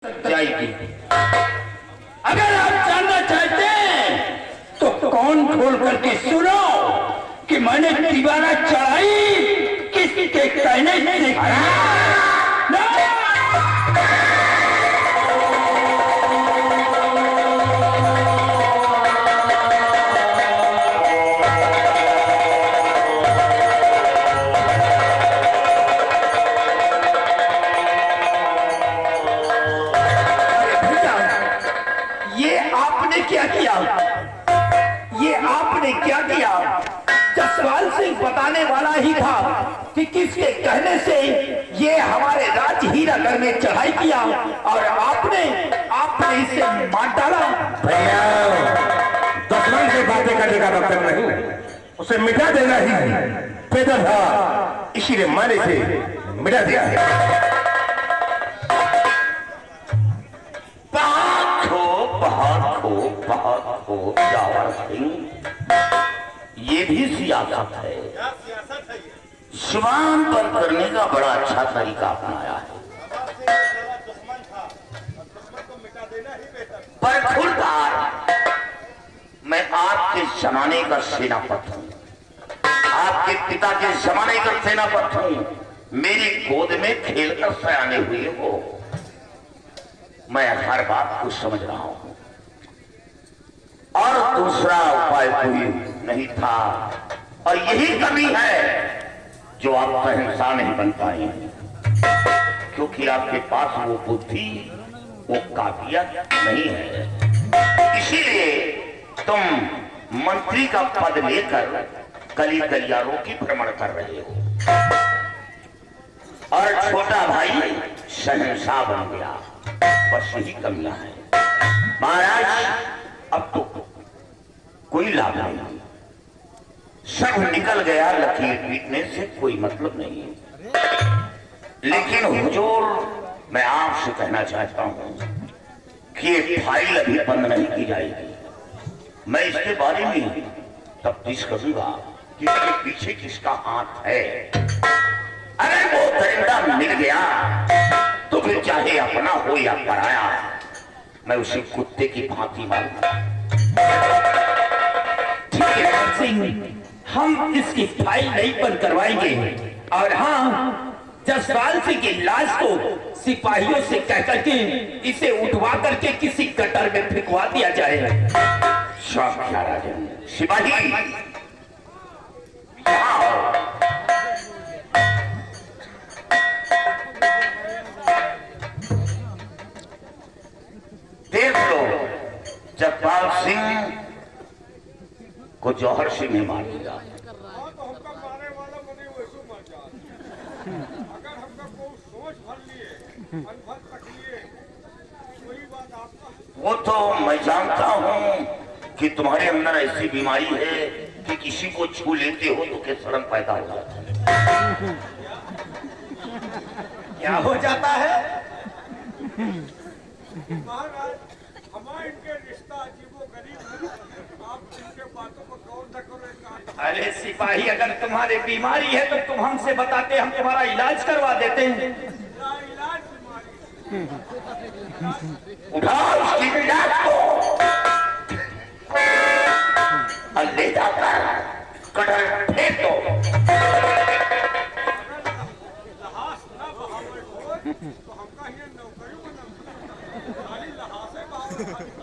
जाएगी। अगर आप जानना चाहते हैं तो कौन खोल करके सुनो कि मैंने दीवाना चढ़ाई किसके कहने से जसपाल सिंह बताने वाला ही था कि किसके कहने से ये हमारे राज्य हीरानगर में चढ़ाई किया और आपने इसे मार डाला। भैया जसपाल से बातें करने का मतलब नहीं, उसे मिटा देना ही बेहतर था, इसीलिए मैंने इसे मिटा दिया है। बहुत खूब जावर सिंह, ये भी सियासत है। जुबान बंद करने का बड़ा अच्छा तरीका अपनाया है। पर खुलदार, मैं आपके जमाने का सेनापति हूँ, आपके पिता के जमाने का सेनापति हूँ। मेरी गोद में खेलकर सयाने हुए हो, मैं हर बात को समझ रहा हूँ और दूसरा उपाय कोई नहीं था, और यही कमी है जो आप शहंशाह नहीं बन पाए, क्योंकि आपके पास वो बुद्धि, वो काबिलियत नहीं है। इसीलिए तुम मंत्री का पद लेकर गली गलियारों की भ्रमण कर रहे हो और छोटा भाई शहंशाह बन गया। बस यही कमियां हैं महाराज। अब तो कोई लाभ नहीं, सब निकल गया, लकीर पीटने से कोई मतलब नहीं है। लेकिन हुजूर, मैं आपसे कहना चाहता हूं कि ये फाइल अभी बंद नहीं की जाएगी। मैं इसके बारे में तफ्तीश करूंगा कि इसके पीछे किसका हाथ है। अरे वो दरिंदा मिल गया तो फिर चाहे अपना हो या पराया, मैं उसे कुत्ते की भांति मारूंगा। ठीक है सिंह, हम इसकी फाइल नहीं बंद करवाएंगे, और हाँ, जसपाल सिंह की लाश को सिपाहियों से कह करके इसे उठवा करके किसी गटर में फेंकवा दिया जाए। राजन, सिपाही देख लो, जसपाल सिंह को जौहर सिंह ने मार दिया। वो तो मैं जानता हूँ कि तुम्हारे अंदर ऐसी बीमारी है कि किसी को छू लेते हो तो के शर्म पैदा हो जाता है। क्या हो जाता है? महाराज, हमारे इनके रिश्ता अजीबोगरीब है, आप इनके बातों को गौर न करो। अरे सिपाही, अगर तुम्हारी बीमारी है तो तुम हमसे बताते, हम तुम्हारा इलाज करवा देते हैं। इलाज बीमारी, उठाओ उसकी इलाज को और ले जाकर कटहल फेंक दो। लहास न बहावे हो तो हमका ये नौकरी बना खाली लहासे बहावे।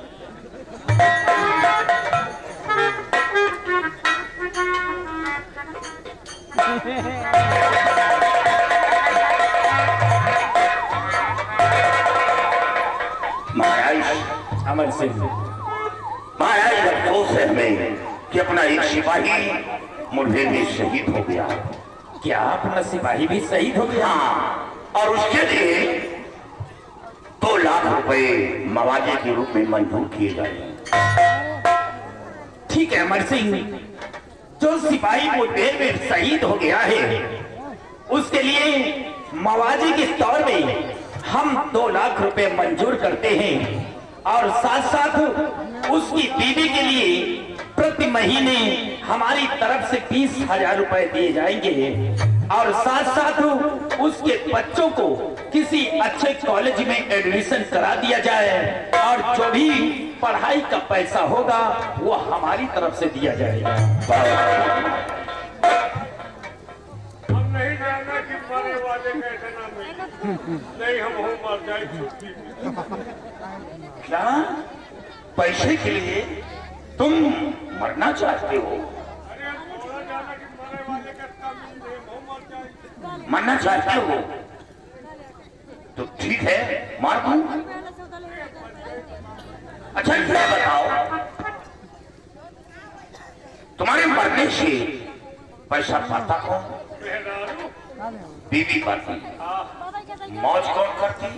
महाराज अमर सिंह, महाराज अफसोस है हमें कि अपना एक सिपाही मुठभेड़ में शहीद हो गया। क्या अपना सिपाही भी शहीद हो गया? हाँ, और उसके लिए 2 लाख रुपए मवाजे के रूप में मंजूर किए गए। ठीक है अमर सिंह, जो सिपाही मुठभेड़ में शहीद हो गया है उसके लिए मवाजे के तौर में हम 2 लाख रुपए मंजूर करते हैं, और साथ साथ उसकी बीवी के लिए प्रति महीने हमारी तरफ से 20,000 रुपए दिए जाएंगे और साथ साथ उसके बच्चों को किसी अच्छे कॉलेज में एडमिशन करा दिया जाए और जो भी पढ़ाई का पैसा होगा वो हमारी तरफ से दिया जाएगा। हम नहीं जानना कि मरे वाले कैसे ना मिले, नहीं हम हो मर जाए छुट्टी में। क्या पैसे के लिए तुम मरना चाहते हो? अरे थोड़ा जाना कि मरे वाले का मिल रहे हो मर जाए। मरना चाहते हो तो ठीक है, मार दूं। अच्छा ये बताओ, तुम्हारे मरने से पैसा पाता कौन? मेहरारू बीवी पाती, मौज कौन करती?